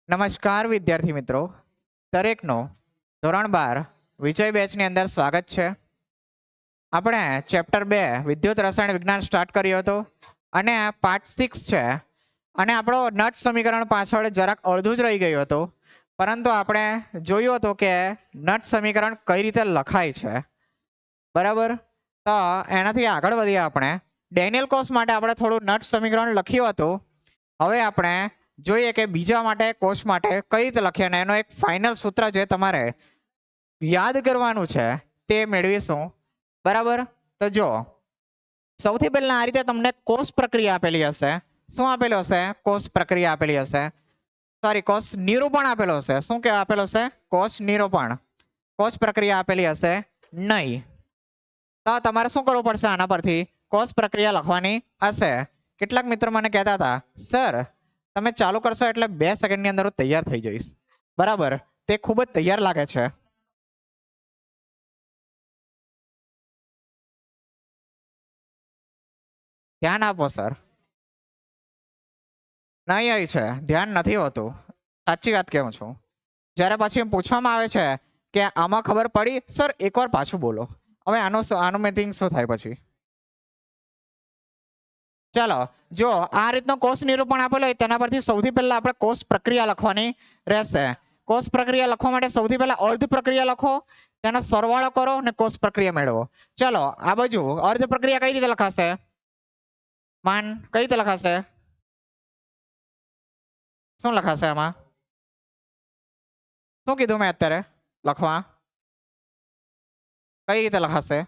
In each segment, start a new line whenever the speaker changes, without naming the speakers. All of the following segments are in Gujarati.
નમસ્કાર વિદ્યાર્થી મિત્રો, દરેકનો ધોરણ 12 વિજય બેચની અંદર સ્વાગત છે. આપણે ચેપ્ટર 2 વિદ્યુત રસાયણ વિજ્ઞાન સ્ટાર્ટ કર્યો હતો અને આ પાર્ટ 6 છે અને આપણો નટ સમીકરણ પાછળ જરાક અડધું જ રહી ગયું હતું, પરંતુ આપણે જોયું હતું કે નટ સમીકરણ કઈ રીતે લખાય છે. બરાબર, તો એનાથી આગળ વધીએ. આપણે ડેનિયલ કોસ માટે આપણે થોડું નટ સમીકરણ લખ્યું હતું. હવે આપણે જોઈએ કે બીજા માટે કોષ માટે કઈ રીતે લખીએ અને એનો એક ફાઇનલ સૂત્ર જે તમારે યાદ કરવાનું છે તે મેળવીશું. બરાબર, તો જો સૌથી પહેલા આ રીતે તમને કોષ પ્રક્રિયા આપેલી હશે. શું આપેલું હશે? કોષ પ્રક્રિયા આપેલી હશે. સોરી, કોષ નિરૂપણ આપેલો હશે. શું કે આપેલો હશે? કોષ નિરૂપણ. કોષ પ્રક્રિયા આપેલી હશે નહીં. તો તમારે શું કરવું પડશે? આના પરથી કોષ પ્રક્રિયા લખવાની હશે. કેટલાક મિત્રો મને કહેતા હતા, સર તમે ચાલુ કરશો એટલે 2 સેકન્ડની અંદર હું તૈયાર થઈ જઈશ. બરાબર, તે ખૂબ જ તૈયાર લાગે છે. ધ્યાન આપો સર. નહીં આવી છે, ધ્યાન નથી હોતું. સાચી વાત કહું છું. જ્યારે પછી પૂછવામાં આવે છે કે આમાં ખબર પડી, સર એકવાર પાછું બોલો. હવે આનું મીટિંગ શું થાય પછી? ચાલો, જો આ રીતનો કોષ નિરૂપણ આપેલો હોય તેના પરથી સૌથી પહેલા આપણે કોષ પ્રક્રિયા લખવાની રહેશે. કોષ પ્રક્રિયા લખવા માટે સૌથી પહેલા અર્ધ પ્રક્રિયા લખો, તેનો સરવાળો કરો અને કોષ પ્રક્રિયા મેળવો. ચાલો, આ બાજુ અર્ધ પ્રક્રિયા કઈ રીતે લખાશે? માન કઈ રીતે લખાશે? શું લખાશે આમાં? શું કીધું મેં અત્યારે લખવા? કઈ રીતે લખાશે?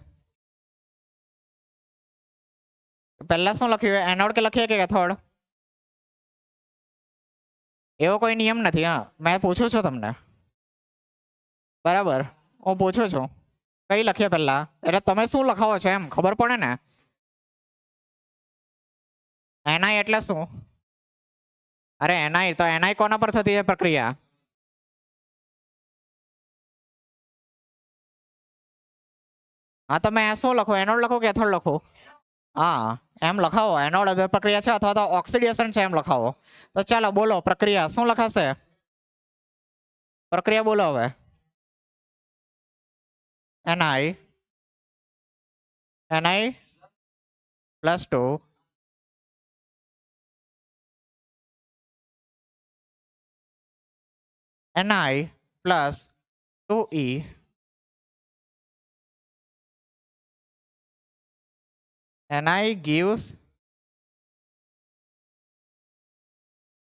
પહેલા શું લખ્યું? એનોડ કે લખીએ કે કેથોડ? એવો કોઈ નિયમ નથી. હા, મેં પૂછું છું તમને. બરાબર, હું પૂછું છું કઈ લખીએ પહેલા, એટલે તમે શું લખાવો છો એમ ખબર પડે ને. એનઆઈ એટલે શું? અરે એનઆઈ તો એનઆઈ કોના પર થતી છે પ્રક્રિયા? હા, તમે શું લખો? એનોડ લખો કે કેથોડ લખો? હા, એમ લખાવો. એનોડ અર્ધ પ્રક્રિયા છે અથવા તો ઓક્સિડેશન છે એમ લખાવો. તો ચાલો બોલો, પ્રક્રિયા શું લખાશે? પ્રક્રિયા બોલો હવે. Ni +2 Ni + 2E Ni gives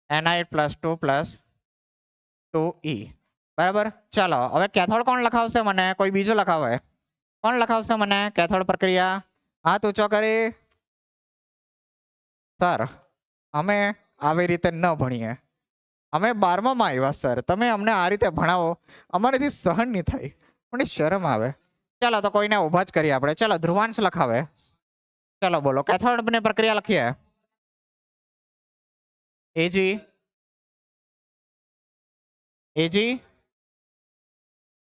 Ni +2 + 2E. બરાબર, ચાલો હવે કેથોડ કોણ લખાવશે મને? કોઈ બીજો લખાવે? કોણ લખાવશે મને કેથોડ પ્રક્રિયા? હાથ ઊંચો કરી. સર અમે આવી રીતે ન ભણીએ. અમે 12માં આવ્યા સર, તમે અમને આ રીતે ભણાવો અમારાથી સહન નહીં થાય, પણ શરમ આવે. ચાલો તો કોઈને ઊભા જ કરીએ આપણે. ચાલો ધ્રુવાંશ લખાવે. ચાલો બોલો, કેથોડ ની પ્રક્રિયા લખીએ. Ag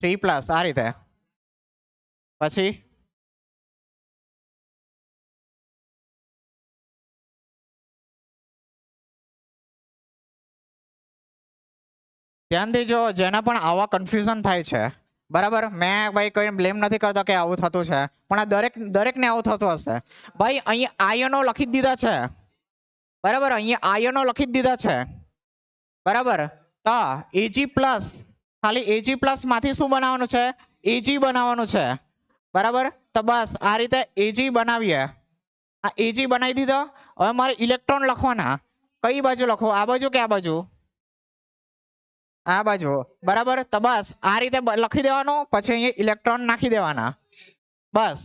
3+ આ રીતે. પછી ધ્યાન દેજો, જેના પણ આવા કન્ફ્યુઝન થાય છે. બરાબર, મેં ભાઈ કોઈ બ્લેમ નથી કરતો કે આવું થતું છે, પણ આ દરેકને આવું થતું હશે. ભાઈ અહીંયા આયનો લખી જ દીધા છે. બરાબર, અહીંયા આયનો લખી જ દીધા છે. બરાબર, તો Ag+, ખાલી Ag+ માંથી શું બનાવવાનું છે? Ag બનાવવાનું છે. બરાબર, તો બસ આ રીતે Ag બનાવીએ. આ Ag બનાવી દીધો. હવે મારે ઇલેક્ટ્રોન લખવાના. કઈ બાજુ લખો? આ બાજુ કે આ બાજુ? આ બાજુ. બરાબર, તો બસ આ રીતે લખી દેવાનું. પછી અહીંયા ઇલેક્ટ્રોન નાખી દેવાના. બસ.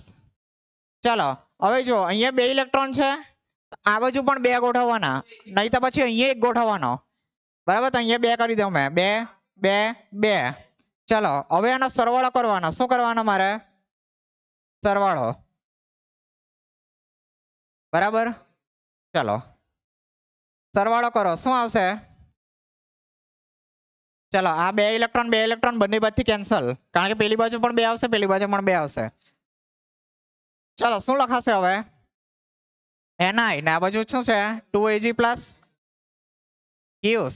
ચાલો હવે જો અહીંયા 2 ઇલેક્ટ્રોન છે, આ બાજુ પણ 2 ગોઠવવાના, નહીં તો પછી અહીંયા એક ગોઠવવાનો. બરાબર, તો અહીંયા 2 કરી દઉં મેં. 2 2 2. ચાલો હવે આનો સરવાળો કરવાનો. શું કરવાનો મારે? સરવાળો. બરાબર, ચાલો સરવાળો કરો. શું આવશે? ચાલો આ 2 ઇલેક્ટ્રોન બંને બાજુથી કેન્સલ, કારણ કે પેલી બાજુ પણ 2 આવશે, પેલી બાજુ પણ 2 આવશે. ચાલો શું લખાશે હવે? Ni ને આ બાજુ શું છે? 2Ag+ gives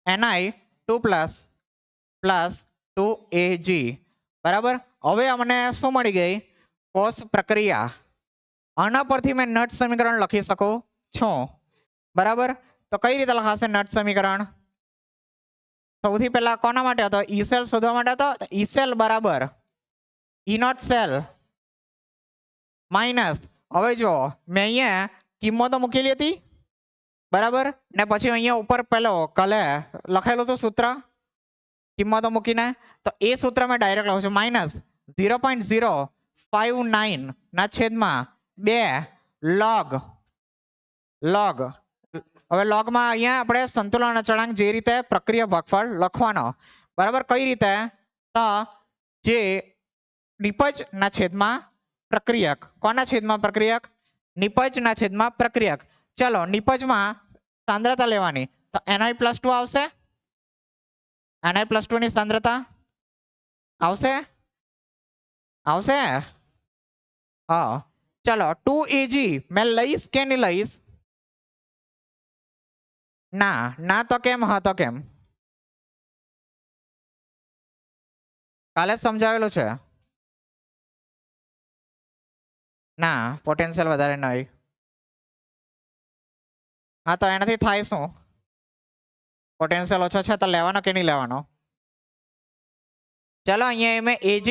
Ni2 plus 2Ag બરાબર. હવે અમને શું મળી ગઈ? કોષ પ્રક્રિયા. આના પરથી મેં નટ સમીકરણ લખી શકું છું બરાબર. તો કઈ રીતે લખાશે નટ સમીકરણ? સૌથી પહેલા કોના માટે હતો? ઈ સેલ શોધવા માટે હતો. ઈ સેલ બરાબર ઈ નોટ સેલ માઇનસ, હવે જો મેં અહીંયા કિંમતો મૂકેલી હતી બરાબર, ને પછી અહીંયા ઉપર પેલો કલે લખેલું હતું સૂત્ર કિંમતો મૂકીને, તો એ સૂત્ર મેં ડાયરેક્ટ લખું છું માઇનસ 0.059 ના છેદમાં 2 log log. હવે લોગમાં અહીંયા આપણે સંતુલન અચળાંક જે રીતે પ્રક્રિયા ભાગફળ લખવાનો બરાબર. કઈ રીતે? તો જે નિપજ ના છેદમાં પ્રક્રિયક. કોના છેદમાં પ્રક્રિયક? નિપજ ના છેદમાં પ્રક્રિયક. ચલો નિપજમાં સાંદ્રતા લેવાની, તો Ni+2 આવશે. Ni+2 ની સાંદ્રતા આવશે આવશે. હા ચલો 2Ag મેં લઈશ કે નહીં લઈશ? ના તો કેમ? હા તો કેમ? કાલે જ સમજાવેલું છે. ના પોટેન્શિયલ વધારે નહીં. હા તો એનાથી થાય શું? પોટેન્શિયલ ઓછો છે તો લેવાનો કે નહીં લેવાનો? ચલો અહીંયા મેં Ag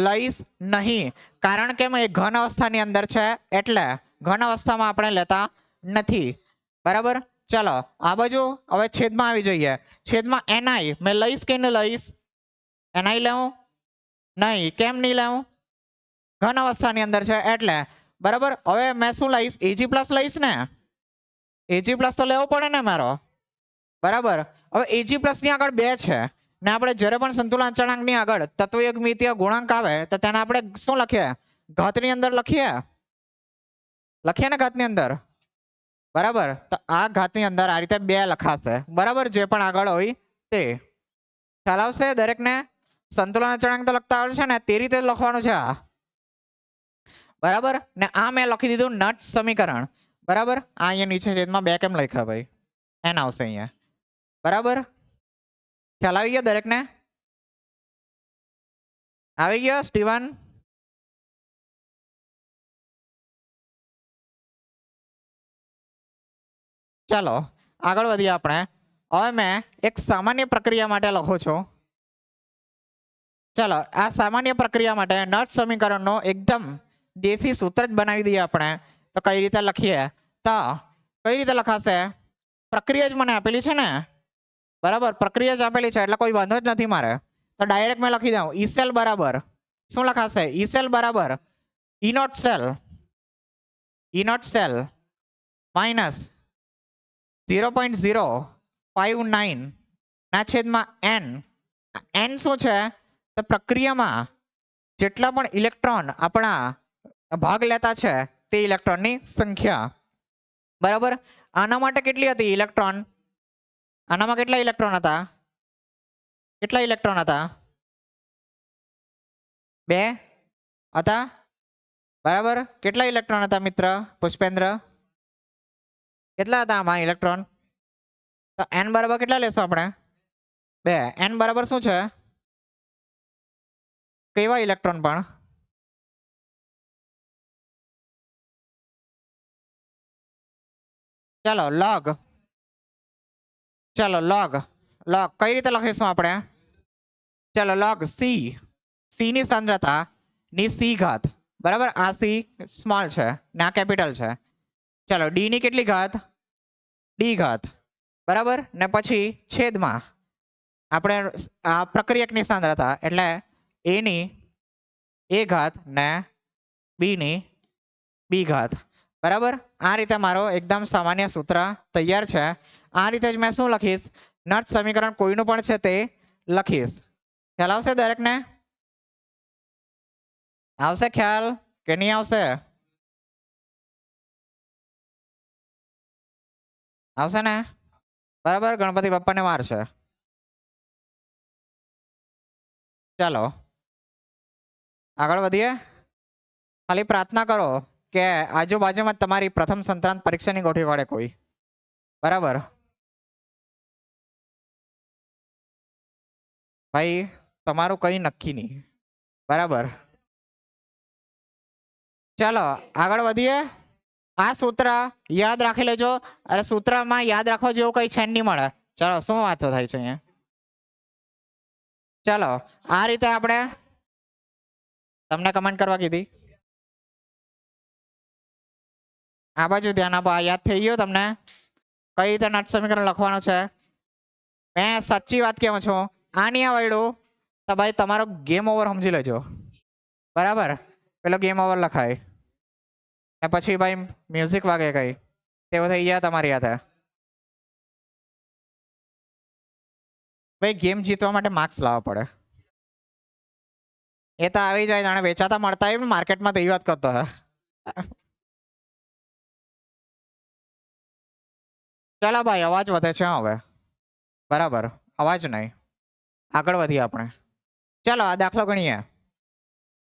લઈશ નહીં, કારણ કે એ ઘન અવસ્થાની અંદર છે એટલે ઘન અવસ્થામાં આપણે લેતા નથી બરાબર. ચલો આ બાજુ હવે છેદમાં આવી જઈએ. છેદમાં Ni મેં લઈશ કે નહીં લઈશ? Ni લેવું નહીં. કેમ નહીં લેવું? ઘન અવસ્થાની અંદર છે એટલે બરાબર. હવે મેં શું લઈશ? Ag પ્લસ લઈશ ને. Ag પ્લસ તો લેવો પડે ને મારો બરાબર. હવે Ag પ્લસ ની આગળ 2 છે ને આપણે જ્યારે પણ સંતુલન અચળાંક ની આગળ તત્વયુગ્મિતીય ગુણાંક આવે તો તેને આપણે શું લખીએ? ઘાતની અંદર લખીએ ને ઘાતની અંદર બરાબર. તો આ ઘાતની અંદર આ રીતે 2 લખાશે બરાબર. જે પણ આગળ હોય તે ખ્યાલ આવશે દરેકને. સંતુલન અચળાંક તો લખતા આવડે છે ને, તે રીતે લખવાનું છે આ બરાબર. ને આ મેં લખી દીધું નટ સમીકરણ બરાબર. આ અહીંયા નીચે છેદમાં 2 કેમ લખ્યા ભાઈ? n આવશે અહીંયા બરાબર. ખ્યાલ આવી ગયો દરેકને? આવી ગયો સ્ટીવન? ચાલો આગળ વધીએ આપણે. હવે મેં એક સામાન્ય પ્રક્રિયા માટે લખું છું. ચાલો આ સામાન્ય પ્રક્રિયા માટે નટ સમીકરણનો એકદમ દેશી સૂત્ર જ બનાવી દઈએ આપણે. તો કઈ રીતે લખીએ? તો કઈ રીતે લખાશે? પ્રક્રિયા જ મને આપેલી છે ને બરાબર. પ્રક્રિયા જ આપેલી છે એટલે કોઈ વાંધો જ નથી મારે. તો ડાયરેક્ટ મેં લખી દઉં ઈ સેલ બરાબર શું લખાશે? ઈ સેલ બરાબર ઈ નોટ સેલ માઇનસ 0.059 ના છેદમાં n. n શું છે? તો પ્રક્રિયામાં જેટલા પણ ઇલેક્ટ્રોન આપણા ભાગ લેતા છે તે ઇલેક્ટ્રોનની સંખ્યા બરાબર. આના માટે કેટલી હતી ઇલેક્ટ્રોન? આનામાં કેટલા ઇલેક્ટ્રોન હતા? કેટલા ઇલેક્ટ્રોન હતા? 2 હતા બરાબર. કેટલા ઇલેક્ટ્રોન હતા મિત્ર પુષ્પેન્દ્ર? કેટલા હતા આમાં ઇલેક્ટ્રોન? તો n બરાબર કેટલા લેશો આપણે? 2. n બરાબર શું છે? કેવા ઇલેક્ટ્રોન પણ? ચાલો log કઈ રીતે લખીશું આપણે? ચાલો log c ની સાંદ્રતા ની c ઘાત બરાબર. આ c સ્મોલ છે ને આ કેપિટલ છે. ચાલો d ની કેટલી ઘાત? d ઘાત બરાબર. ને પછી છેદમાં આપણે આ પ્રક્રિયકની સાંદ્રતા એટલે a ની a ઘાત ને b ની b ઘાત બરાબર. આ રીતે મારો એકદમ સામાન્ય સૂત્ર તૈયાર છે. આ રીતે જ મેં શું લખીશ? નટ સમીકરણ કોઈનું પણ છે તે લખીશ. ખ્યાલ આવશે દરેકને? આવશે ખ્યાલ કે નહીં આવશે? આવશે ને બરાબર. ગણપતિ બાપ્પાને વાર છે. ચાલો આગળ વધીએ. ખાલી પ્રાર્થના કરો કે આજુબાજુમાં તમારી પ્રથમ સંક્રાંત પરીક્ષાની ગોઠવી પડે કોઈ બરાબર. ભાઈ તમારું કઈ નક્કી નહીં. બરાબર, ચાલો આગળ વધીએ. આ સૂત્ર યાદ રાખી લેજો. અરે સૂત્રમાં યાદ રાખવા જેવું કઈ છે નહીં મળે. ચાલો શું વાંચો થાય છે અહીંયા? ચાલો આ રીતે આપણે તમને કમેન્ટ કરવા કીધી. આ બાજુ ધ્યાન આપો. આ યાદ થઈ ગયું તમને કઈ રીતે નટ સમીકરણ લખવાનું છે? મેં સાચી વાત કેમ છું. આ નહીં આવડ્યું તો ભાઈ તમારો ગેમ ઓવર સમજી લેજો. બરાબર, પેલો ગેમ ઓવર લખાય ને પછી ભાઈ મ્યુઝિક વાગે કઈ તેવું થઈ ગયા તમારી હાથે. ભાઈ ગેમ જીતવા માટે માર્ક્સ લાવવા પડે. એ તો આવી જાય જાણે વેચાતા મળતા હોય માર્કેટમાં તેવી વાત કરતો હે. ચાલો ભાઈ અવાજ વધે છે હવે. બરાબર, અવાજ નહીં. આગળ વધીએ આપણે. ચાલો આ દાખલો ગણીએ.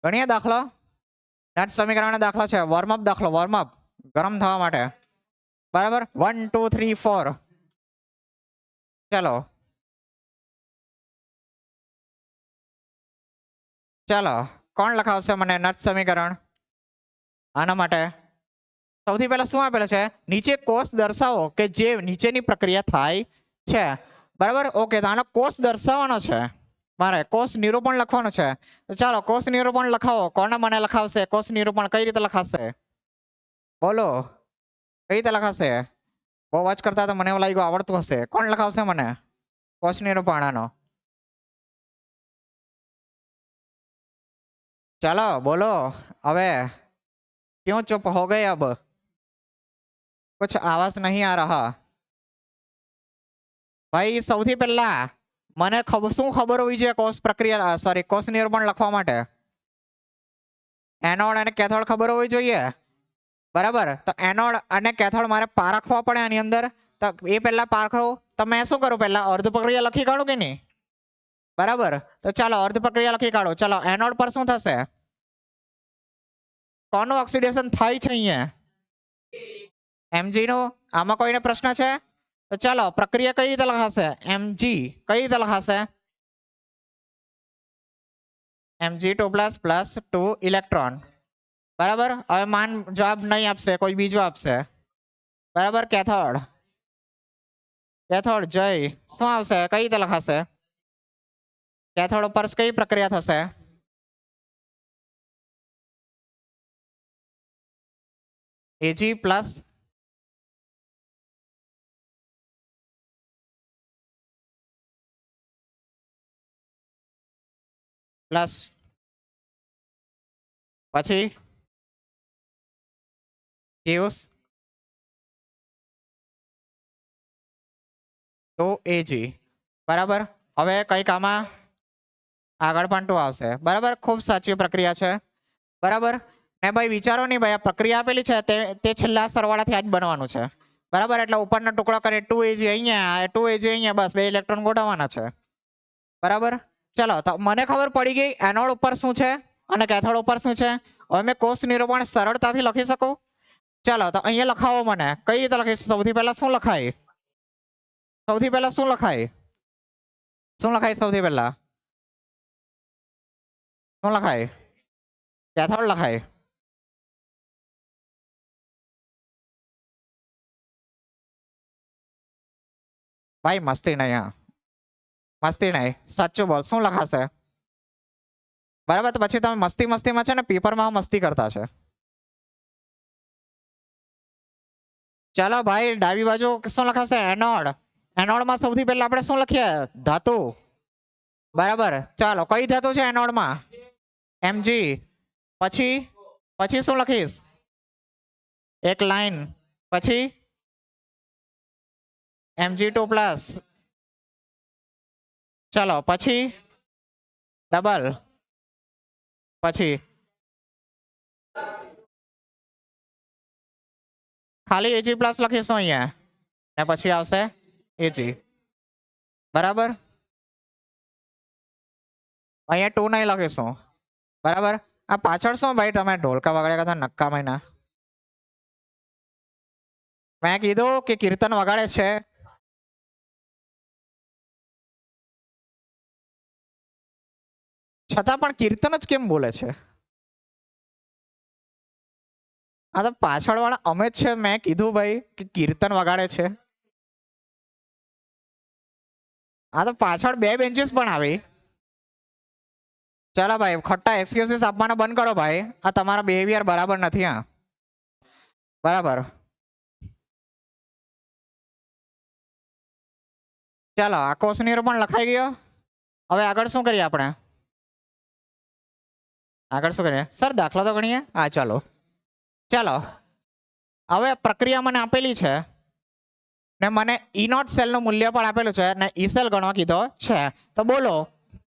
ગણીએ દાખલો. નટ સમીકરણ દાખલો છે. વોર્મઅપ દાખલો, વોર્મઅપ ગરમ થવા માટે. બરાબર 1 2 3 4. ચાલો ચાલો કોણ લખાવશે મને નટ સમીકરણ? આના માટે સૌથી પહેલા શું આપેલું છે? નીચે કોષ દર્શાવો કે જે નીચેની પ્રક્રિયા થાય છે. બરાબર, ઓકે તો આનો કોષ દર્શાવવાનો છે. મારે કોષ નિરૂપણ લખવાનું છે. તો ચાલો કોષ નિરૂપણ લખાવો. કોને મને લખાવશે કોષ નિરૂપણ? કઈ રીતે લખાશે બોલો? કઈ રીતે લખાશે? બહુ અવાજ કરતા તો મને એવું લાગ્યું આવડતું હશે. કોણ લખાવશે મને કોષ નિરૂપણ આનો? चलो बोलो अबे क्यों चुप हो गए? अब कुछ आवाज नहीं आ रहा. भाई સૌથી પહેલા મને શું ખબર હોવી જોઈએ કોષ પ્રક્રિયા સોરી કોષ નિરૂપણ લખવા માટે? એનોડ અને કેથોડ ખબર હોવી જોઈએ. બરાબર, તો એનોડ અને કેથોડ મારે પારખવા પડે આની અંદર. તો એ પહેલા પારખો તો મેં શું કરું? પહેલા અર્ધ પ્રક્રિયા લખી કાઢું કે નહીં? બરાબર, તો ચાલો અર્ધ પ્રક્રિયા લખી કાઢો. ચાલો એનોડ પર શું થશે? કોનું ઓક્સિડેશન થાય છે અહીંયા? એમજી નું. આમાં કોઈને પ્રશ્ન છે? તો ચાલો પ્રક્રિયા કઈ રીતે લખાશે? એમજી કઈ રીતે લખાશે? Mg2 plus 2 electron. બરાબર, હવે માન જવાબ નહીં આપશે, કોઈ બીજો આપશે. બરાબર, કેથોડ કેથોડ જય શું આવશે? કઈ રીતે લખાશે? કેથોડ ઉપર કઈ પ્રક્રિયા થશે? Ag પ્લસ પ્લસ પછી gives 2Ag. બરાબર, હવે કઈક આમાં આગળ પણ 2 આવશે. બરાબર, ખૂબ સાચી પ્રક્રિયા છે. બરાબર, ને ભાઈ વિચારો નહીં ભાઈ આ પ્રક્રિયા આપેલી છે તે છેલ્લા સરવાળાથી આ જ બનવાનું છે. બરાબર, એટલે ઉપરનો ટુકડો કરે 2Ag અહીંયા 2Ag અહીંયા, બસ 2 ઇલેક્ટ્રોન ગોઠવવાના છે. બરાબર, ચલો તો મને ખબર પડી ગઈ એનોડ ઉપર શું છે અને કેથોડ ઉપર શું છે. હવે મેં કોષ નિરૂપણ સરળતાથી લખી શકું. ચાલો તો અહીંયા લખાવો. મને કઈ રીતે લખીશ? સૌથી પહેલા શું લખાય? સૌથી પહેલા શું લખાય? શું લખાય સૌથી પહેલા? શું લખાય? કેથોડ લખાય. ભાઈ મસ્તી નહીં, હા મસ્તી નહીં, સાચું બોલ શું લખાશે? બરાબર, તો પછી તમે મસ્તી મસ્તીમાં છે ને પેપરમાં મસ્તી કરતા છે. ચાલો ભાઈ ડાબી બાજુ શું લખાશે? એનોડ. એનોડમાં સૌથી પહેલા આપણે શું લખીએ? ધાતુ. બરાબર, ચાલો કઈ ધાતુ છે એનોડમાં? Mg. પછી પછી શું લખીશ? એક લાઈન પછી Mg2 પ્લસ. ચાલો પછી ડબલ. પછી ખાલી Ag પ્લસ લખીશું અહીંયા ને પછી આવશે Ag. બરાબર, અહીંયા 2 નહીં લખીશું. બરાબર, આ પાછળ શું ભાઈ તમે ઢોલકા વગાડ્યા કરતા નક્કા મહિના? મેં કીધું કે કીર્તન વગાડે છે. છતાં પણ કીર્તન જ કેમ બોલે છે? આ તો પાછળવાળા અમે જ છે, મેં કીધું ભાઈ કે કીર્તન વગાડે છે. આ તો પાછળ બે બેન્ચીસ પણ આવી. ચાલો ભાઈ, ખટ્ટા એક્સક્યુઝીસ આપવાના બંધ કરો ભાઈ. આ તમારા બિહેવિયર બરાબર નથી. હા, બરાબર. ચાલો, આ ક્વેશ્ચનર પણ લખાઈ ગયો. હવે આગળ શું કરીએ આપણે? આગળ શું કરીએ સર? દાખલા તો ગણીએ. હા ચાલો. ચાલો, હવે પ્રક્રિયા મને આપેલી છે ને મને ઈ નોટ સેલ નું મૂલ્ય પણ આપેલું છે ને ઈ સેલ ગણવા કીધો છે. તો બોલો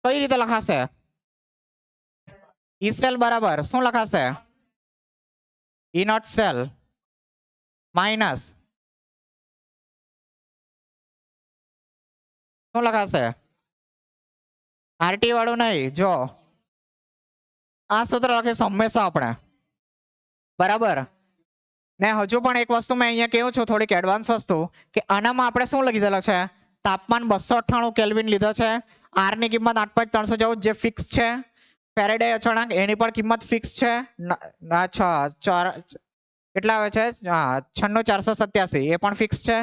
કઈ રીતે લખાશે? ઈ સેલ બરાબર શું લખાશે? ઈ નોટ સેલ માઇનસ શું લખાશે? આરટી વાળું નહીં, જો આ સૂત્ર લખીશું હંમેશા આપણે. બરાબર ને હજુ પણ એક વસ્તુ મેં અહીંયા કેવું છું, થોડીક એડવાન્સ વસ્તુ, કે આનામાં આપણે શું લીધેલો છે? તાપમાન 298 કેલ્વિન લીધો છે. આર ની કિંમત 8.314 જે ફિક્સ છે. ફેરેડે અચળાંક એની પણ કિંમત ફિક્સ છે. કેટલા આવે છે? 96487 એ પણ ફિક્સ છે.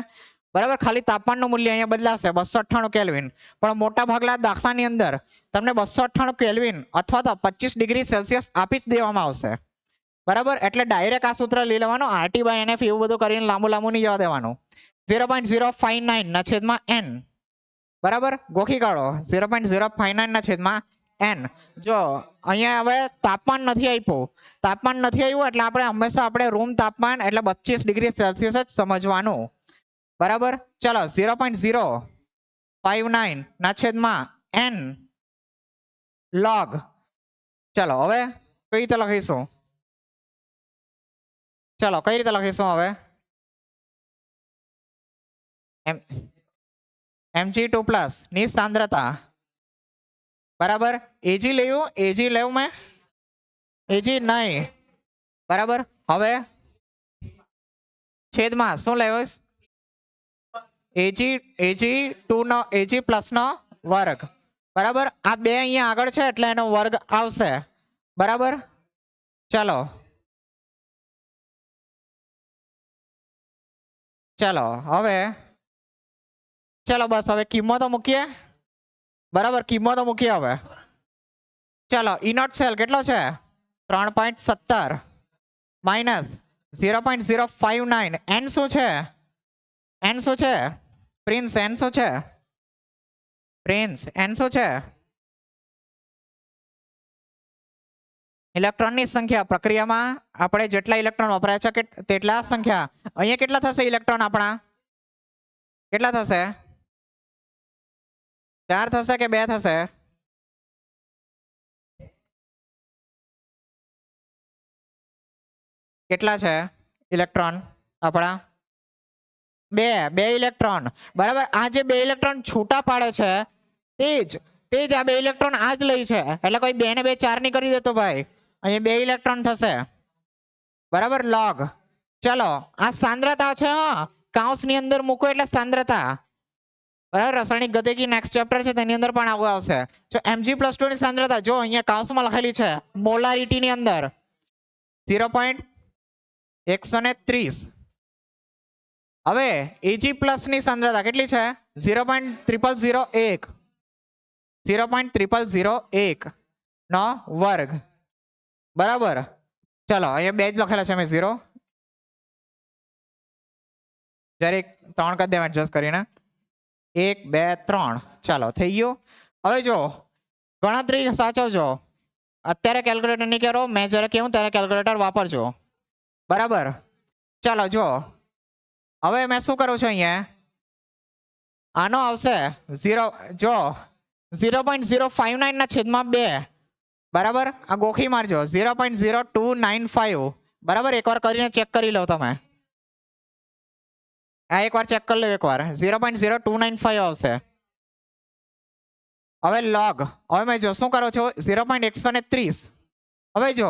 બરાબર, ખાલી તાપમાનનું મૂલ્ય અહીંયા બદલાશે 298 કેલ્વિન. પણ મોટા ભાગના દાખલાની અંદર તમને 298 કેલ્વિન અથવા તો 25 ડિગ્રી સેલ્સિયસ આપી જ દેવામાં આવશે. બરાબર, એટલે ડાયરેક્ટ આ સૂત્ર લઈ લેવાનું. RT by NF એવું બધું કરીને લાંબુ લાંબુ નહીં જવા દેવાનું. 0.059 ના છેદમાં n. બરાબર, ગોખી કાઢો. 0.059 ના છેદમાં n. જો અહીંયા હવે તાપમાન નથી આપ્યું. તાપમાન નથી આવ્યું એટલે આપણે હંમેશા આપણે રૂમ તાપમાન એટલે 25 ડિગ્રી સેલ્સિયસ જ સમજવાનું. બરાબર, ચલો 0.059 ના છેદમાં n log. ચલો હવે કઈ રીતે લખીશું? ચલો કઈ રીતે લખીશું હવે? mg2 પ્લસ ની સાંદ્રતા. બરાબર, એજી લેવું, એજી લેવું મેં એજી નહીં. બરાબર, હવે છેદમાં શું લેવું? એજી2 નો એજી પ્લસ નો વર્ગ. બરાબર, આ બે અહીંયા આગળ છે એટલે એનો વર્ગ આવશે. બરાબર, ચાલો ચાલો હવે ચાલો બસ હવે કિંમતો મૂકીએ. બરાબર, કિંમતો મૂકીએ હવે. ચાલો ઈ નોટ સેલ કેટલો છે? 3.17 માઇનસ 0.059. n શું છે? n શું છે? પ્રિન્સ n શું છે? પ્રિન્સ n શું છે? ઇલેક્ટ્રોનની સંખ્યા. પ્રક્રિયામાં આપણે જેટલા ઇલેક્ટ્રોન વપરાય છે તેટલા સંખ્યા. અહીંયા કેટલા થશે ઇલેક્ટ્રોન આપણા? કેટલા થશે? 4 થશે કે 2 થશે? કેટલા છે ઇલેક્ટ્રોન આપણા? 2 ઇલેક્ટ્રોન. બરાબર, આ જે 2 ઇલેક્ટ્રોન છૂટા પાડે છે તે જ આ 2 ઇલેક્ટ્રોન આ જ લઈ છે. એટલે કોઈ 2 ને 2 4 ની કરી દેતો ભાઈ. અહીંયા 2 ઇલેક્ટ્રોન થશે. બરાબર, log. ચલો આ સાંદ્રતા છે. કાઉન્સ ની અંદર મૂકો એટલે સાંદ્રતા. બરાબર, રાસાયણિક ગતિકી નેક્સ્ટ ચેપ્ટર છે તેની અંદર પણ આવું આવશે. જો Mg+2 ની સાંદ્રતા જો અહીંયા કાઉન્સમાં લખેલી છે મોલારિટી ની અંદર 0.130. હવે Ag+ ની સાંદ્રતા કેટલી છે? 0.0001. 0.0001 નો વર્ગ. બરાબર, ચલો અહીંયા બે જ લખેલા છે મેં 0. જરીક 3 કરી દેવા એડજસ્ટ કરીને. 1 2 3. ચાલો થઈ ગયું. હવે જો ગણતરી સાચવજો. અત્યારે કેલ્ક્યુલેટર નહીં કરો, મેં જ્યારે કહું ત્યારે કેલ્ક્યુલેટર વાપરજો. બરાબર, ચાલો જો હવે મેં શું કરું છું અહીંયા? આનો આવશે 0 જો 0.059 ના છેદમાં 2. બરાબર, આ ગોખી મારજો 0.0295. બરાબર, એકવાર કરીને ચેક કરી લો તમે. આ એકવાર ચેક કરી લો એકવાર. 0.0295 આવશે. હવે log. હવે મેં જો શું કરો છો? 0.130. હવે જો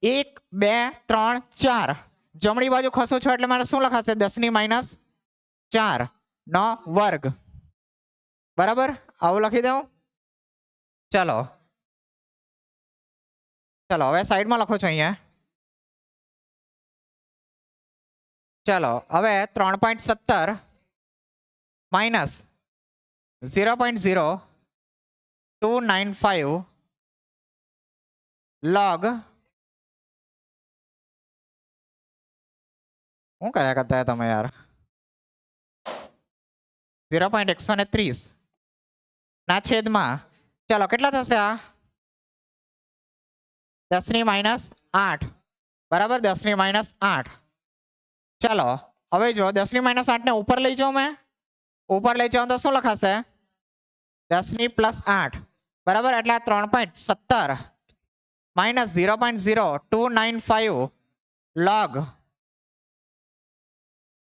1 2 3 4 જમણી બાજુ ખસો છો એટલે મારે શું લખાશે? 10 ની -4 નો વર્ગ. બરાબર, આવું લખી દઉં. ચાલો चलो હવે સાઈડમાં લખો છો અહીંયા. ચલો હવે 3.17 માઇનસ 0.0295 log શું કર્યા કરતા તમે યાર 0.130 ના છેદમાં ચલો કેટલા થશે આ 10 ની -8 બરાબર 10 ની -8 ચલો હવે જો 10 ની -8 ને ઉપર લઈ જાઉં મેં ઉપર લઈ જાઉં તો શું લખાશે 10 ની +8 બરાબર એટલે 3.17 માઇનસ 0.0295 log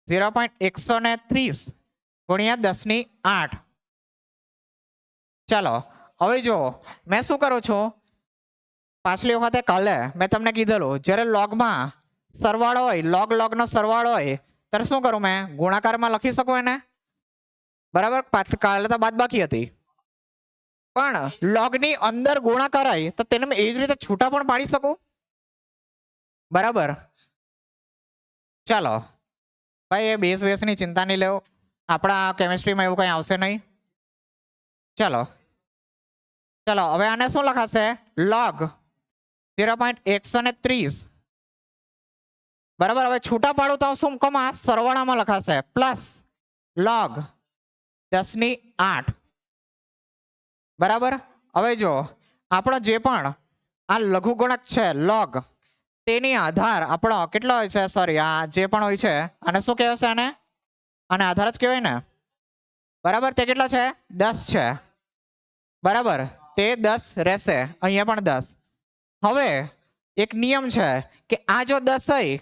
0.130 ગુણ્યા 10 ની 8 ચાલો હવે જો મેં શું કરું છું પાછલી વખતે કાલે મેં તમને કીધેલું જ્યારે લોગમાં સરવાળો હોય લોગ નો સરવાળો હોય ત્યારે શું કરું મેં ગુણાકારમાં લખી શકું એને બરાબર કાલે તો બાદબાકી હતી પણ log ની અંદર ગુણાકાર હોય તો તેને મેં એ જ રીતે છૂટા પણ પાડી શકું બરાબર ચાલો ભાઈ એ બેઝ ની ચિંતા નહીં લેવો આપણા કેમિસ્ટ્રીમાં એવું કંઈ આવશે નહીં ચાલો ચાલો હવે આને શું લખાશે log 0.130 બરાબર હવે છૂટા પાડું તો શું કમા સરવાળામાં લખાશે પ્લસ log 10 ની 8 બરાબર હવે જો આપણો જે પણ આ લઘુગુણક છે log તેની આધાર આપણો કેટલો હોય છે સોરી આ જે પણ હોય છે આને શું કહેવાશે આને આધાર જ કહેવાય ને બરાબર તે કેટલો છે 10 છે બરાબર તે 10 રહેશે અહીંયા પણ 10 હવે એક નિયમ છે કે આ જો 10 હોય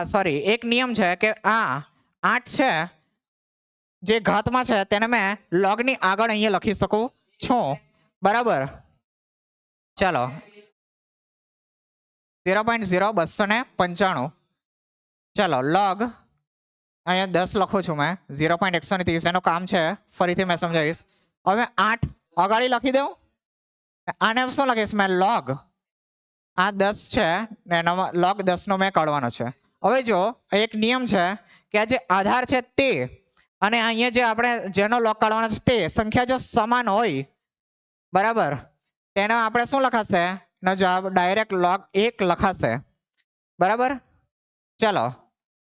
સોરી એક નિયમ છે કે આ 8 છે જે ઘાતમાં છે તેને મેં log ની આગળ અહીંયા લખી શકું છું બરાબર ચાલો 0.0295 ચાલો log અહીંયા 10 લખું છું મેં 0.130 એનું કામ છે ફરીથી મેં સમજાવીશ હવે 8 અગાડી લખી દઉં આને શું લખીશ મેં log આ 10 છે ને એનો log 10 નો મેં કાઢવાનો છે હવે જો એક નિયમ છે કે આ જે આધાર છે તે અને અહીંયા જે આપણે જેનો log કાઢવાનો છે તે સંખ્યા જો સમાન હોય બરાબર તેનો આપણે શું લખાશે નો જવાબ ડાયરેક્ટ log 1 લખાશે બરાબર ચાલો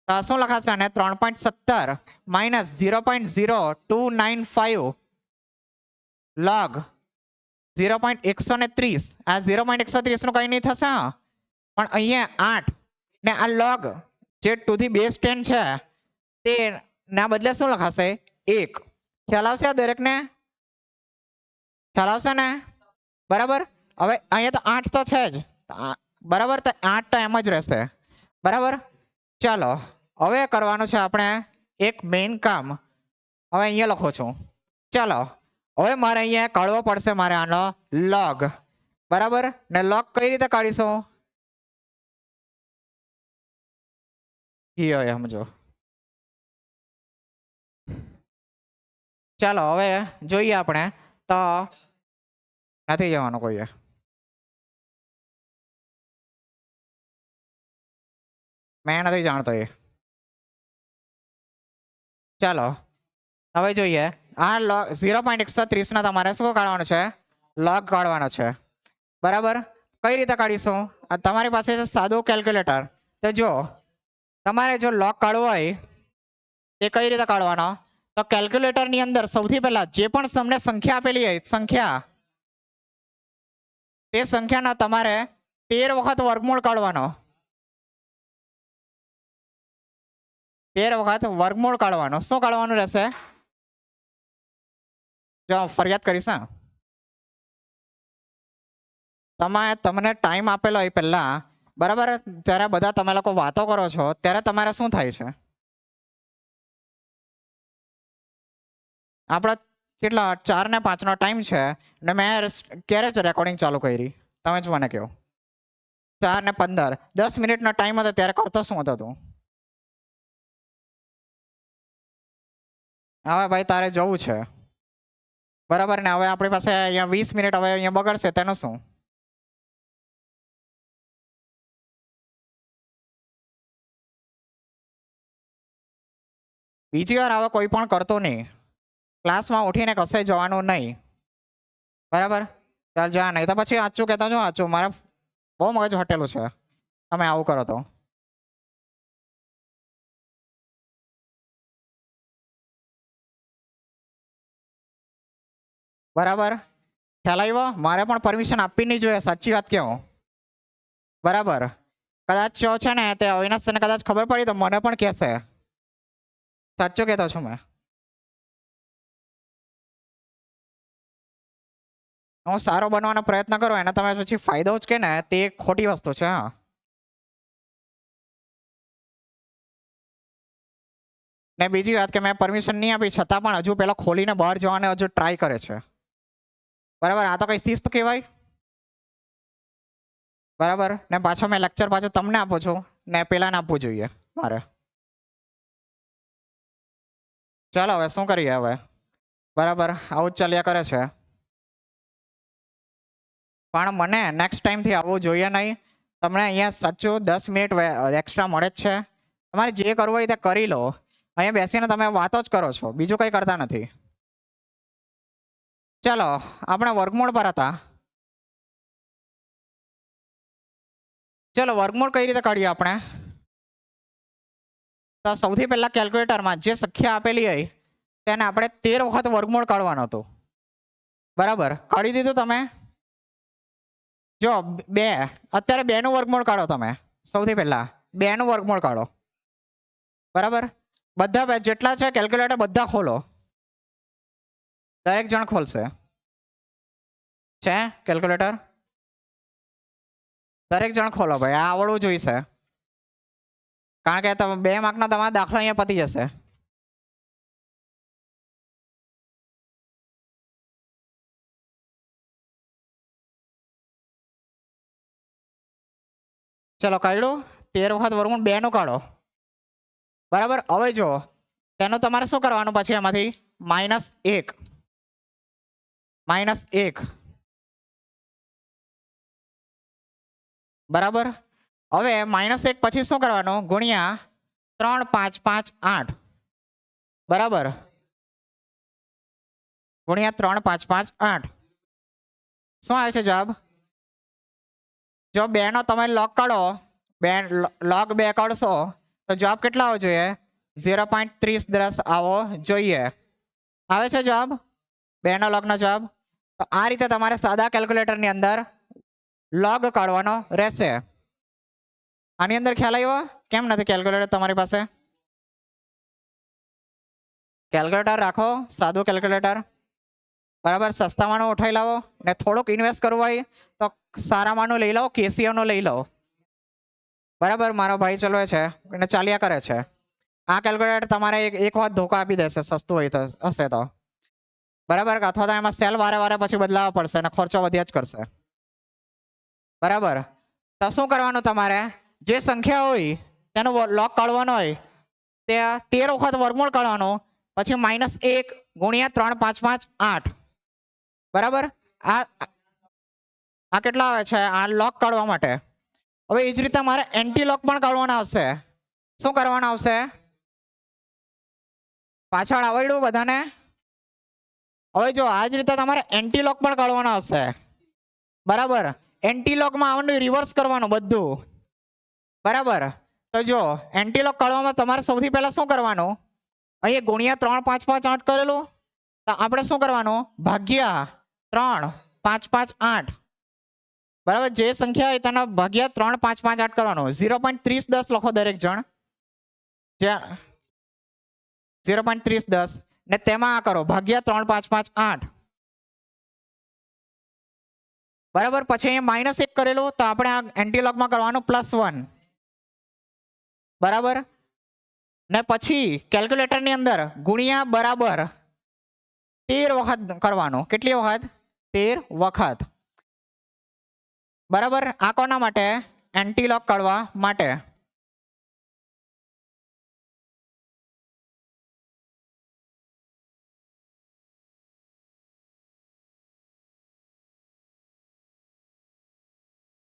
તો શું લખાશે આને 3.17 માઇનસ 0.0295 log 0.130 આ 0.130 નું કઈ નહીં થશે પણ અહીંયા 8 ને આ log જે 2 થી બેઝ 10 છે તે ના બદલે શું લખાશે 1 ખ્યાલ આવશે દરેકને ખ્યાલ આવશે ને બરાબર હવે અહીંયા તો 8 તો છે જ બરાબર તો 8 તો એમ જ રહેશે બરાબર ચાલો હવે કરવાનું છે આપણે એક મેઇન કામ હવે અહીંયા લખો છું ચાલો હવે મારે અહીંયા કાઢવો પડશે મારે આનો log બરાબર ને log કઈ રીતે કાઢીશું સમજો ચાલો હવે જોઈએ આપણે તો નથી જવાનું કોઈએ મેં નથી જાણતો એ ચાલો હવે જોઈએ આ log 0.130 ના તમારે શું કાઢવાનું છે log કાઢવાનો છે બરાબર કઈ રીતે કાઢીશું તમારી પાસે છે સાદું કેલ્ક્યુલેટર તો જો તમારે જો log કાઢવો હોય તે કઈ રીતે કાઢવાનો તો કેલ્ક્યુલેટર ની અંદર સૌથી પહેલા જે પણ તમને સંખ્યા આપેલી હોય સંખ્યા તે સંખ્યાના તમારે 13 વખત વર્ગમૂળ કાઢવાનો 13 વખત વર્ગમૂળ કાઢવાનો શું કાઢવાનું રહેશે જો ફરિયાદ કરીશ તમને ટાઈમ આપેલો હોય પહેલા બરાબર જ્યારે બધા તમે લોકો વાતો કરો છો ત્યારે તમારે શું થાય છે આપણા કેટલા 4 ને 5 નો ટાઈમ છે ને મેં ક્યારે જ રેકોર્ડિંગ ચાલુ કરી તમે જ મને કહો 4 ને 15 10 મિનિટનો ટાઈમ હતો ત્યારે કરતો શું હતો તું હવે ભાઈ તારે જવું છે બરાબર ને હવે આપણી પાસે અહીંયા 20 મિનિટ હવે અહીંયા બગડશે તેનું શું બીજી વાર આવા કોઈ પણ કરતો નહીં. ક્લાસમાં ઉઠીને કશે જવાનું નહીં. બરાબર? ચાલ જા, નહીં તો પછી આચું કહેતા છો આચું. મારે બહુ મગજ હટેલું છે તમે આવું કરો તો. બરાબર? ખ્યાલ આવ્યો? મારે પણ પરમિશન આપવી નહીં જોઈએ, સાચી વાત કહું. બરાબર? કદાચ છે ને તે અવિનાશ ને કદાચ ખબર પડી તો મને પણ કહેશે. સાચું કહેતો છું મેં. હું સારો બનવાનો પ્રયત્ન કરું એને તમે પછી ફાયદો જ કે ને તે ખોટી વસ્તુ છે. હા, ને બીજી વાત કે મેં પરમિશન નહીં આપી છતાં પણ હજુ પેલા ખોલીને બહાર જવાને હજુ ટ્રાય કરે છે. બરાબર? આ તો કઈ શિસ્ત કહેવાય? બરાબર? ને પાછો મેં લેક્ચર પાછો તમને આપું છું ને પેલાને આપવું જોઈએ મારે. ચાલો હવે શું કરીએ હવે? બરાબર, આવું જ ચાલ્યા કરે છે. પણ મને નેક્સ્ટ ટાઈમથી આવવું જોઈએ નહીં. તમને અહીંયા સાચું 10 મિનિટ એક્સ્ટ્રા મળે જ છે. તમારે જે કરવું હોય તે કરી લો. અહીંયા બેસીને તમે વાતો જ કરો છો, બીજું કંઈ કરતા નથી. ચાલો આપણે વર્ગમૂળ પર હતા. ચલો વર્ગમૂળ કઈ રીતે કાઢીએ આપણે? તો સૌથી પહેલા કેલ્ક્યુલેટરમાં જે સંખ્યા આપેલી હોય તેને આપણે 13 વખત વર્ગમૂળ કાઢવાનું હતું. બરાબર? કાઢી દીધું તમે? જો 2, અત્યારે 2 નું વર્ગમૂળ કાઢો તમે. સૌથી પહેલા 2 નું વર્ગમૂળ કાઢો. બરાબર? બધા જેટલા છે કેલ્ક્યુલેટર બધા ખોલો. દરેક જણ ખોલશે. છે કેલ્ક્યુલેટર? દરેક જણ ખોલો ભાઈ, આ આવડવું જોઈશે. કારણ કે 2 માર્કનો તમારો દાખલો અહીંયા પતી જશે. ચલો કાઢ્યું. 13 વખત વર્ગમૂળ 2 નું કાઢો. બરાબર? હવે જો તેનું તમારે શું કરવાનું પછી એમાંથી -1. -1. બરાબર? હવે -1 પછી શું કરવાનું? ગુણ્યા 3, 5, 5, 8. બરાબર? ગુણ્યા 3, 5, 5, 8. શું આવે છે જવાબ? જો 2 નો તમે log કાઢો, log 2 કાઢશો તો જવાબ કેટલા આવવો જોઈએ? 0.3010 આવવો જોઈએ. આવે છે જવાબ? 2 નો log નો જવાબ. તો આ રીતે તમારે સાદા કેલ્ક્યુલેટર ની અંદર log કાઢવાનો રહેશે. આની અંદર ખ્યાલ આવ્યો? કેમ નથી કેલ્ક્યુલેટર તમારી પાસે? કેલ્ક્યુલેટર રાખો, સાદું કેલ્ક્યુલેટર. બરાબર? સસ્તામાંનું ઉઠાઈ લાવો ને થોડુંક ઇન્વેસ્ટ કરવું હોય તો સારામાંનું લઈ લો, કેસીઓ નું લઈ લો. બરાબર? મારો ભાઈ ચલાવે છે અને ચાલ્યા કરે છે. આ કેલ્ક્યુલેટર તમારે એક વખત ધોકા આપી દેશે સસ્તું હોય તો હશે તો. બરાબર? અથવા તો એમાં સેલ વારે વારે પછી બદલાવવા પડશે અને ખર્ચો વધ્યા જ કરશે. બરાબર? તો શું કરવાનું તમારે? જે સંખ્યા હોય તેનો log કાઢવાનો હોય તે 13 વખત વર્ગમૂળ કાઢવાનું, પછી -1 ગુણ્યા 3, 5, 5, 8. બરાબર? આ કેટલા આવે છે આ log કાઢવા માટે? હવે એ જ રીતે મારે એન્ટી log પણ કાઢવાના આવશે. શું કરવાના આવશે? પાછળ આવડ્યું બધાને? હવે જો આ જ રીતે તમારે એન્ટી log પણ કાઢવાના આવશે. બરાબર? એન્ટી log માં આવવાનું રિવર્સ કરવાનું બધું. બરાબર? તો જો એન્ટી log કાઢવામાં તમારે સૌથી પહેલા શું કરવાનું? અહીંયા ગુણ્યા 3, 5, 5, 8 કરેલું. તો આપણે શું કરવાનું? ભાગ્યા 3, 5, 5, 8. બરાબર? જે સંખ્યા હોય તેનો ભાગ્યા 3, 5, 5, 8 કરવાનો. 0.3010 લખો દરેક જણ. 0.3010 ને તેમાં આ કરો ભાગ્યા 3, 5, 5, 8. બરાબર? પછી અહીંયા -1 કરેલું તો આપણે આ એન્ટી log માં કરવાનું +1. બરાબર? ને પછી કેલ્ક્યુલેટર ની અંદર ગુણ્યા બરાબર 13 વખત કરવાનું. કેટલી વખત? 13 વખત. બરાબર? આ કોના માટે? એન્ટી log કાઢવા માટે.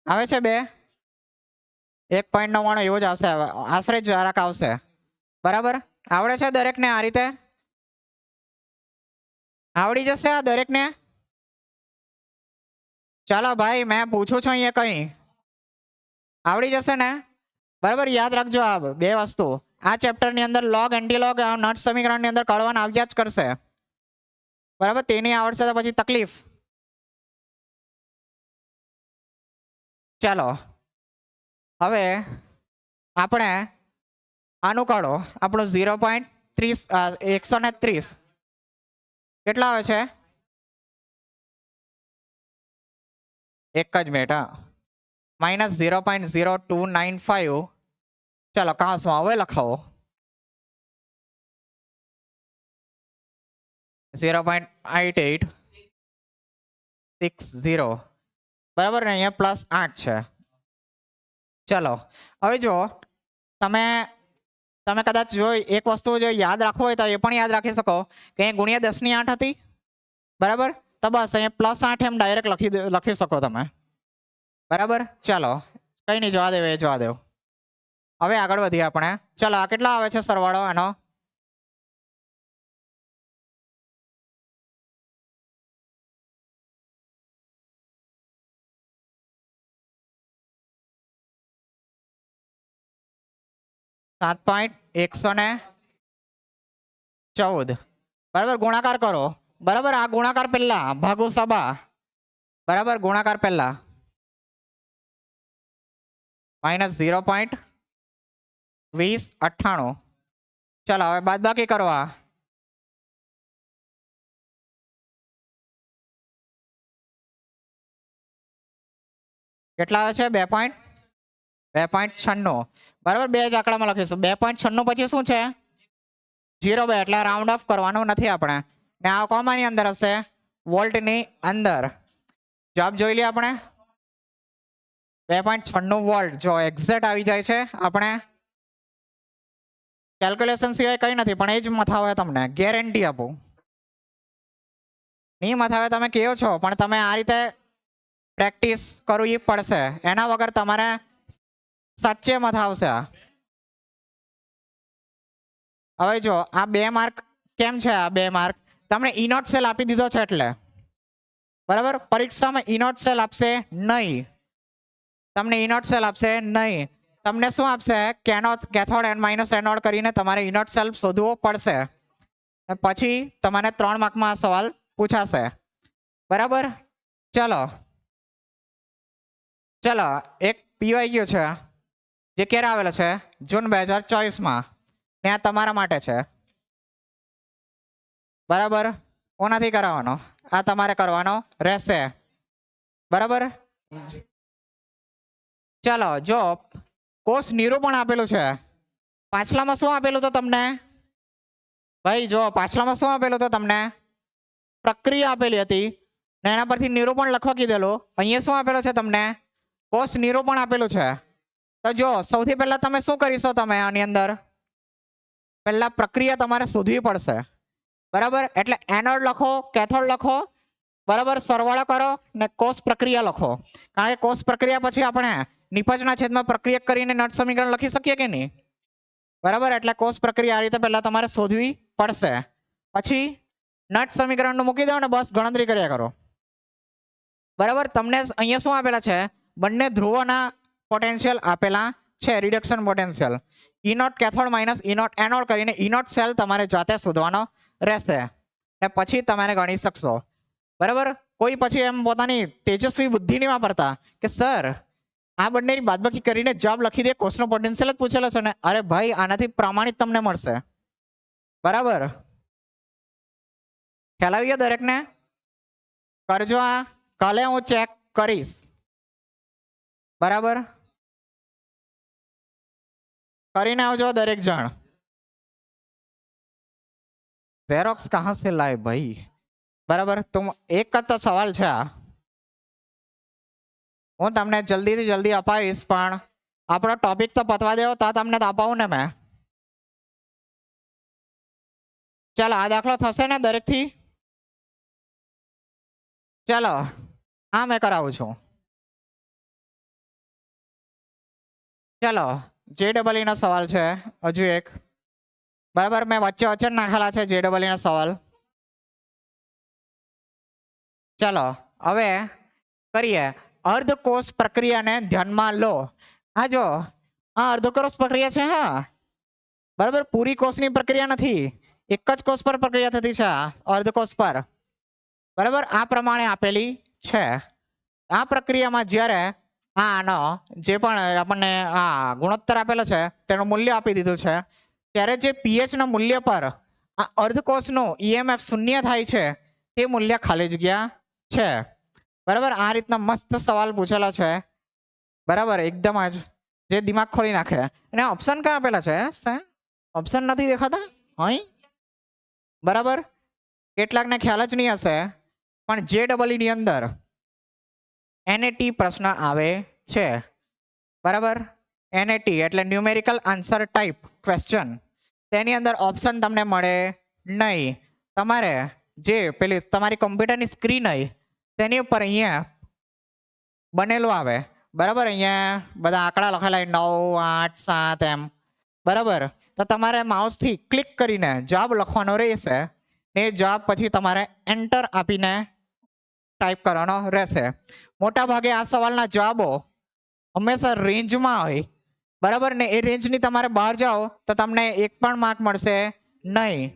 આવે છે 2? 1.99 એવું જ આવશે, આશરે જરાક આવશે. બરાબર? આવડે છે દરેકને આ રીતે? આવડી જશે આ દરેકને? ચાલો ભાઈ મેં પૂછું છું અહીંયા કઈ આવડી જશે ને? બરાબર યાદ રાખજો આ બે વસ્તુ આ ચેપ્ટર ની અંદર લોગ એન્ટીલોગ નટ સમીકરણ ની અંદર કાઢવાના આવ્યા જ કરશે બરાબર તેની આવડશે તો પછી તકલીફ. ચાલો હવે આપણે આનું કાઢો આપણું 0.130 કેટલા આવે છે? એક જ મિનિટ હા -0.0295 ચાલો કાંસમાં હવે લખાવો 0.8860 બરાબર ને અહીંયા +8 છે. ચલો હવે જો તમે કદાચ જો એક વસ્તુ જો યાદ રાખવો હોય તો એ પણ યાદ રાખી શકો કે ગુણ્યા 10⁸ હતી બરાબર તો બસ અહીંયા +8 એમ ડાયરેક્ટ લખી શકો તમે બરાબર. ચાલો કઈ નહીં જવા દેવ એ જવા દેવ. હવે આગળ વધીએ આપણે. ચલો આ કેટલા આવે છે સરવાળો આનો? $7.114 બરાબર ગુણાકાર કરો બરાબર આ ગુણાકાર પહેલા ભાગો સબા બરાબર ગુણાકાર પહેલા -0.2098 ચાલો હવે બાદબાકી કરવા કેટલા આવે છે 2.96 બરાબર બે જ આંકડામાં લખીશું 2.96 પછી શું છે 0 એટલે રાઉન્ડ ઓફ કરવાનું નથી આપણે ને આ કોમાની અંદર હશે વોલ્ટ ની અંદર જવાબ જોઈ લઈએ આપણે 2.96 વોલ્ટ જો એક્ઝેક્ટ આવી જાય છે આપણે કેલ્ક્યુલેશન સિવાય કઈ નથી પણ એ જ મથાવે તમને ગેરંટી આપું નહીં મથાવે તમે કહો છો પણ તમે આ રીતે પ્રેક્ટિસ કરવી પડશે એના વગર તમારે સાચે મથાવશે. હવે જો આ 2 માર્ક કેમ છે આ 2 માર્ક તમને ઇનોટ સેલ આપી દીધો છે એટલે બરાબર પરીક્ષામાં ઇનોટ સેલ આપશે નહીં તમને ઇનોટ સેલ આપશે નહીં તમને શું આપશે કેથોડ એનોડ કરીને તમારે ઇનોટ સેલ શોધવો પડશે પછી તમારે 3 માર્કમાં આ સવાલ પૂછાશે બરાબર. ચલો ચલો એક પીવાઈ ગયો છે જે ક્યારે આવેલો છે જૂન 2024 માં ને આ તમારા માટે છે બરાબર હું નથી કરાવવાનો આ તમારે કરવાનો રહેશે બરાબર. ચાલો જો કોષ નિરૂપણ આપેલું છે પાછલામાં શું આપેલું તો તમને ભાઈ જો પાછલામાં શું આપેલું તો તમને પ્રક્રિયા આપેલી હતી ને એના પરથી નિરૂપણ લખવા કીધેલું અહીંયા શું આપેલું છે તમને કોષ નિરૂપણ આપેલું છે તો જો સૌથી પહેલા તમે શું કરીશો તમે આની અંદર પહેલા પ્રક્રિયા તમારે શોધવી પડશે બરાબર એટલે એનોડ લખો કેથોડ લખો બરાબર સરવાળો કરો ને કોષ પ્રક્રિયા લખો કારણ કે કોષ પ્રક્રિયા પછી આપણે નિપજના છેદમાં પ્રક્રિયા કરીને નટ સમીકરણ લખી શકીએ કે નહીં બરાબર એટલે કોષ પ્રક્રિયા આ રીતે પહેલા તમારે શોધવી પડશે પછી નટ સમીકરણ નું મૂકી દો ને બસ ગણતરી કર્યા કરો બરાબર. તમને અહીંયા શું આપેલા છે બંને ધ્રુવોના પોટેન્શિયલ આપેલા છે reduction potential E naught cathode minus E naught anode કરીને ઇનોટ સેલ તમારે જાતે શોધવાનો રહેશે ને પછી તમારે ગણી શકશો બરાબર. કોઈ પછી એમ પોતાની તેજસ્વી બુદ્ધિ નહીં વાપરતા કે સર આ બંનેની બાદબાકી કરીને જવાબ લખી દે કોષનો પોટેન્શિયલ જ પૂછેલો છે ને અરે ભાઈ આનાથી પ્રમાણિત તમને મળશે બરાબર. ખ્યાલ આવી ગયો દરેકને કરજો આ કાલે હું ચેક કરીશ બરાબર કરીને આવજો દરેક જણ. ઝેરોક્સ કહાં સે લાए ભાઈ બરાબર તુમ એક જ તો સવાલ છે આ હું તમને જલ્દીથી જલ્દી અપાવીશ પણ આપણો ટોપિક તો પતવા દેવો તો તમને તો અપાવું ને મેં. ચાલો આ દાખલો થશે ને દરેકથી ચાલો આ મેં કરાવું છું ચાલો JEE નો સવાલ છે હજુ એક બરાબર મેં વચ્ચે વચ્ચે નાખેલા છે JEE ના સવાલ ચાલો હવે કરીએ અર્ધકોષ પ્રક્રિયાને ધ્યાનમાં લો આ જો આ અર્ધકોષ પ્રક્રિયા છે હા બરાબર પૂરી કોષની પ્રક્રિયા નથી એક જ કોષ પર પ્રક્રિયા થતી છે અર્ધકોષ પર બરાબર આ પ્રમાણે આપેલી છે આ પ્રક્રિયામાં જ્યારે આનો જે પણ આપણને આ ગુણોત્તર આપેલો છે તેનું મૂલ્ય આપી દીધું છે ત્યારે જે પીએચ ના મૂલ્ય પર આ અર્ધકોષનું EMF શૂન્ય થાય છે તે મૂલ્ય ખાલી જગ્યા છે બરાબર આ રીતના મસ્ત સવાલ પૂછેલા છે બરાબર એકદમ જ જે દિમાગ ખોલી નાખે અને ઓપ્શન ક્યાં આપેલા છે ઓપ્શન નથી દેખાતા અહીં બરાબર કેટલાકને ખ્યાલ જ નહીં હશે પણ JEE ની અંદર NAT પ્રશ્ન આવે છે બરાબર NAT એટલે ન્યુમેરિકલ આન્સર ટાઈપ ક્વેશ્ચન તેની અંદર ઓપ્શન તમને મળે નહીં તમારે જે પેલી તમારી કોમ્પ્યુટરની સ્ક્રીન હોય તેની ઉપર અહીંયા બનેલું આવે બરાબર અહીંયા બધા આંકડા લખેલા 9 8 7 એમ બરાબર તો તમારે માઉસથી ક્લિક કરીને જવાબ લખવાનો રહેશે એ જવાબ પછી તમારે એન્ટર આપીને ટાઈપ કરવાનો રહેશે મોટા ભાગે આ સવાલના જવાબો હંમેશા રેન્જમાં હોય બરાબર ને એ રેન્જની તમારે બહાર જાઓ તો તમને એક પણ માર્ક મળશે નહીં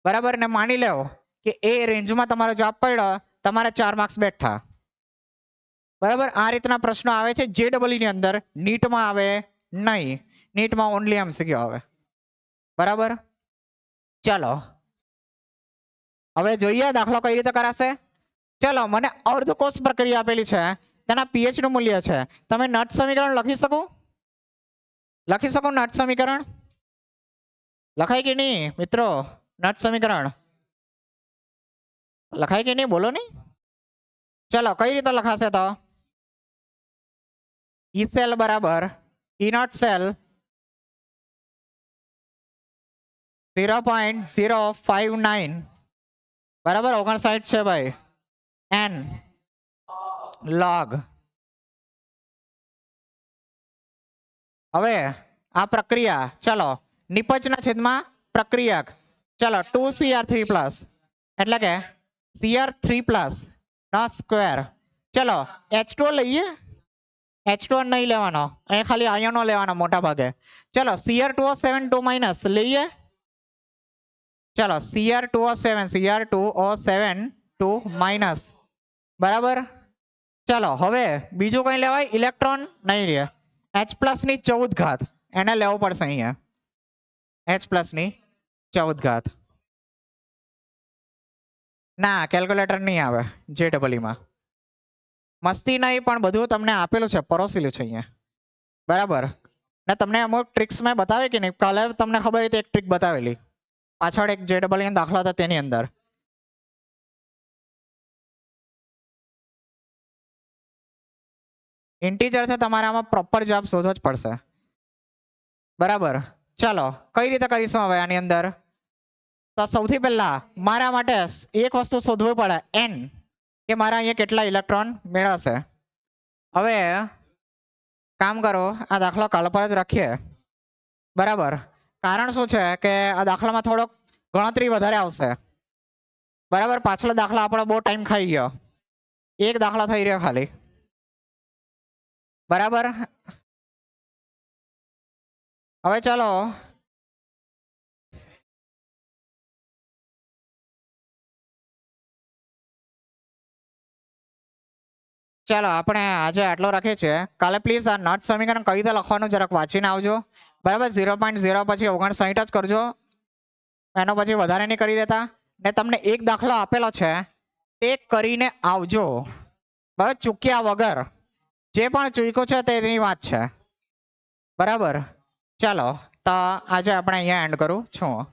બરાબર ને માની લેવો કે એ રેન્જમાં તમારો જવાબ પડ્યો તમારે 4 માર્ક્સ બેઠા બરાબર આ રીતના પ્રશ્નો આવે છે JEE ની અંદર નીટમાં આવે નહીં નીટમાં ઓનલી MCQ આવે બરાબર ચાલો હવે જોઈએ દાખલો કઈ રીતે કરાશે ચલો મને અર્ધકોષ પ્રક્રિયા આપેલી છે તેના પીએચ નું મૂલ્ય છે તમે નટ સમીકરણ લખી શકો નટ સમીકરણ લખાય કે નહીં મિત્રો નટ સમીકરણ લખાય કે નહીં બોલો નહીં ચલો કઈ રીતે લખાશે તો E સેલ બરાબર E નોટ સેલ 0.059 બરાબર 59 છે ભાઈ n log હવે આ પ્રક્રિયા ચલો નિપજના છેદમાં પ્રક્રિયક ચલો 2CR3 પ્લસ એટલે કે CR3 પ્લસ નો સ્ક્વેર ચલો H2O લઈએ H2O નહીં લેવાનો અહીં ખાલી આયનો લેવાનો મોટા ભાગે ચલો Cr2O7 2 માઇનસ લઈએ ચલો Cr2O7 2 માઇનસ બરાબર ચલો હવે બીજું કઈ લેવાય ઇલેક્ટ્રોન નહીં લે H પ્લસ ની 14 ઘાત એને લેવો પડશે અહીંયા H પ્લસ ની 14 ઘાત ના કેલ્ક્યુલેટર નહીં આવે JEE માં મસ્તી નહીં પણ બધું તમને આપેલું છે પરોસેલું છે અહીંયા બરાબર ને તમને અમુક ટ્રિક્સ મેં બતાવી કે નહીં કાલે તમને ખબર હતી એક ટ્રિક બતાવેલી પાછળ એક JEE નો દાખલો હતો તેની અંદર ઇન્ટીજર છે તમારે આમાં પ્રોપર જવાબ શોધવો જ પડશે બરાબર ચાલો કઈ રીતે કરીશું હવે આની અંદર તો સૌથી પહેલા મારા માટે એક વસ્તુ શોધવું પડે n કે મારા અહીંયા કેટલા ઇલેક્ટ્રોન મેળવશે હવે કામ કરો આ દાખલો કાલ પર જ રાખીએ બરાબર કારણ શું છે કે આ દાખલામાં થોડોક ગણતરી વધારે આવશે બરાબર પાછલો દાખલો આપણો બહુ ટાઈમ ખાઈ ગયો એક દાખલો થઈ રહ્યો ખાલી બરાબર હવે ચાલો ચાલો આપણે આજે આટલો રાખીએ છીએ કાલે પ્લીઝ આ નટ સમીકરણ કઈ રીતે લખવાનું જરાક વાંચીને આવજો બરાબર 0.0 પછી 59 જ કરજો એનો પછી વધારે નહીં કરી દેતા ને તમને એક દાખલો આપેલો છે તે કરીને આવજો બરાબર ચૂક્યા વગર જે પણ ચૂક્યો છે તેની વાત છે બરાબર ચાલો તો આજે આપણે અહીંયા એન્ડ કરું છું